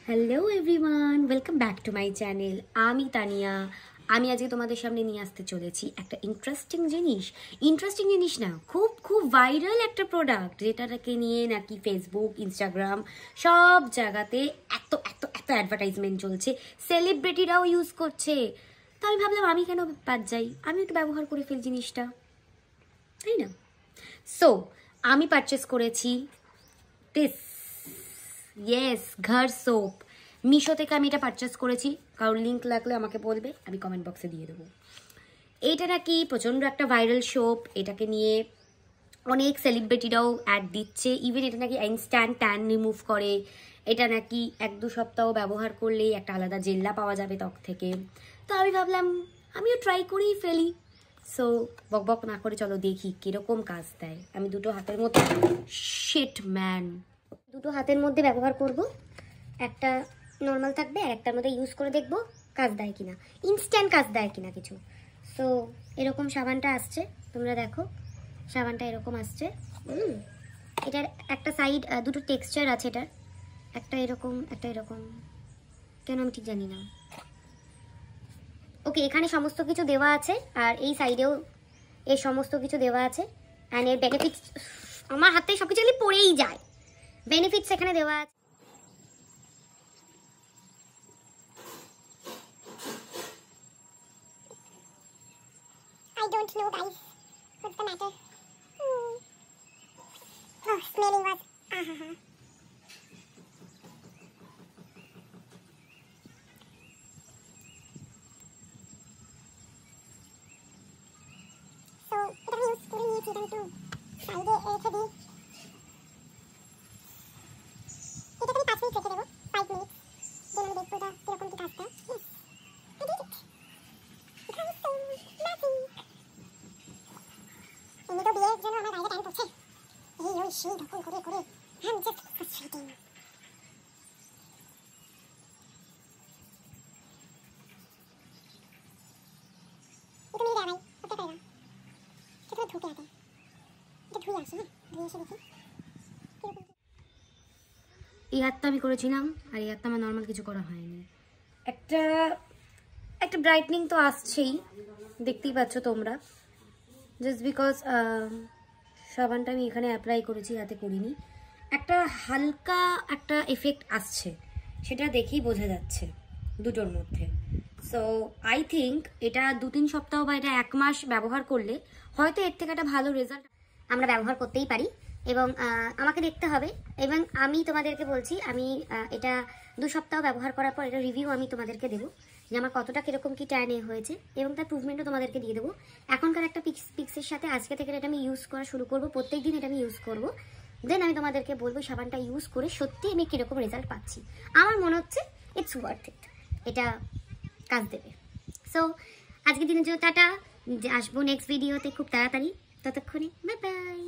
Hello everyone, welcome back to my channel. আমি তানিয়া। আমি আজকে তোমাদের সামনে নিয়ে আসতে চলেছি একটা ইন্টারেস্টিং জিনিস না, খুব খুব ভাইরাল একটা প্রোডাক্ট, যেটাকে নিয়ে নাকি ফেসবুক, ইনস্টাগ্রাম সব জায়গাতে এত এত এত অ্যাডভার্টাইজমেন্ট চলছে, সেলিব্রিটিরাও ইউজ করছে। তো আমি ভাবলাম আমি কেন বাদ যাই, আমি একটু ব্যবহার করে ফেল জিনিসটা, তাই না? সো আমি পারচেস করেছি দিস, ইয়েস, ঘর সোপ। মিশো থেকে আমি এটা পারচেস করেছি। কারোর লিঙ্ক লাগলে আমাকে বলবে, আমি কমেন্ট বক্সে দিয়ে দেবো। এইটা নাকি প্রচণ্ড একটা ভাইরাল সোপ, এটাকে নিয়ে অনেক সেলিব্রিটিরাও অ্যাড দিচ্ছে। ইভেন এটা নাকি ইনস্ট্যান্ট ট্যান রিমুভ করে। এটা নাকি 1-2 সপ্তাহ ব্যবহার করলেই একটা আলাদা জেল্লা পাওয়া যাবে ত্বক থেকে। তো আমি ভাবলাম আমিও ট্রাই করেই ফেলি। সো বকবক না করে চলো দেখি কীরকম কাজ দেয়। আমি দুটো হাতের মধ্যে ব্যবহার করব। একটা নর্মাল থাকবে আর একটার মধ্যে ইউজ করে দেখবো কাজ দেয় কিনা, ইনস্ট্যান্ট কাজ দেয় কিনা কিছু। সো এরকম সাবানটা আসছে, তোমরা দেখো সাবানটা এরকম আসছে। এটার একটা সাইড, দুটো টেক্সচার আছে এটার, একটা এরকম একটা এরকম, কেন আমি ঠিক জানি না। ওকে, এখানে সমস্ত কিছু দেওয়া আছে আর এই সাইডেও এর সমস্ত কিছু দেওয়া আছে। অ্যান্ড এর বেনিফিটস আমার হাতে সব কিছু পড়েই যায়, বেনিফিটস এখানে দেওয়া আছে। I don't know, guys. What's the matter? Oh, smelling was. So, এটা আমি ইউজ করে নিয়েছি, এটা একটু সাইডে রেখে দিই। এটা আমি 5 মিনিট রেখে দেবো, 5 মিনিট। দেন আমি দেখবো এটা কিরকম কি কাজটা। I did it. It was so magic. এমনিতেও বিয়ের জন্য আমার বাইরে টাইম পড়ছে, এই ওই সেই রকম করে করে I'm just frustrating. এটা মেরে দেয় ভাই, করতে পারে না, সেটা ধুতে আগে, এটা ধুয়ে আসি, হ্যাঁ ধুয়ে এসে দেখি। এই হাতটা আমি করেছিলাম আর এই হাতটা আমার নর্মাল কিছু করা হয়নি। একটা একটা ব্রাইটনিং তো আসছেই, দেখতেই পাচ্ছ তোমরা, জাস্ট বিকজ সাবানটা আমি এখানে অ্যাপ্লাই করেছি, হাতে করিনি। একটা হালকা একটা এফেক্ট আসছে, সেটা দেখেই বোঝা যাচ্ছে দুটোর মধ্যে। সো আই থিঙ্ক এটা 2-3 সপ্তাহ বা এটা 1 মাস ব্যবহার করলে হয়তো এর থেকে একটা ভালো রেজাল্ট আমরা ব্যবহার করতেই পারি। এবং আমাকে দেখতে হবে, এবং আমি তোমাদেরকে বলছি, আমি এটা 2 সপ্তাহ ব্যবহার করার পর এটা রিভিউ আমি তোমাদেরকে দেবো যে আমার কতটা কীরকম কি ট্যানে হয়েছে, এবং তার প্রুভমেন্টও তোমাদেরকে দিয়ে দেবো। এখনকার একটা পিক্সের সাথে আজকে থেকে এটা আমি ইউজ করা শুরু করবো, প্রত্যেক দিন এটা আমি ইউজ করবো। দেন আমি তোমাদেরকে বলবো সাবানটা ইউজ করে সত্যি আমি কীরকম রেজাল্ট পাচ্ছি। আমার মনে হচ্ছে ইটস ওয়ার্থ ইট, এটা কাজ দেবে। সো আজকের দিনের জন্য টাটা, আসবো নেক্সট ভিডিওতে খুব তাড়াতাড়ি, ততক্ষণে বাই বাই।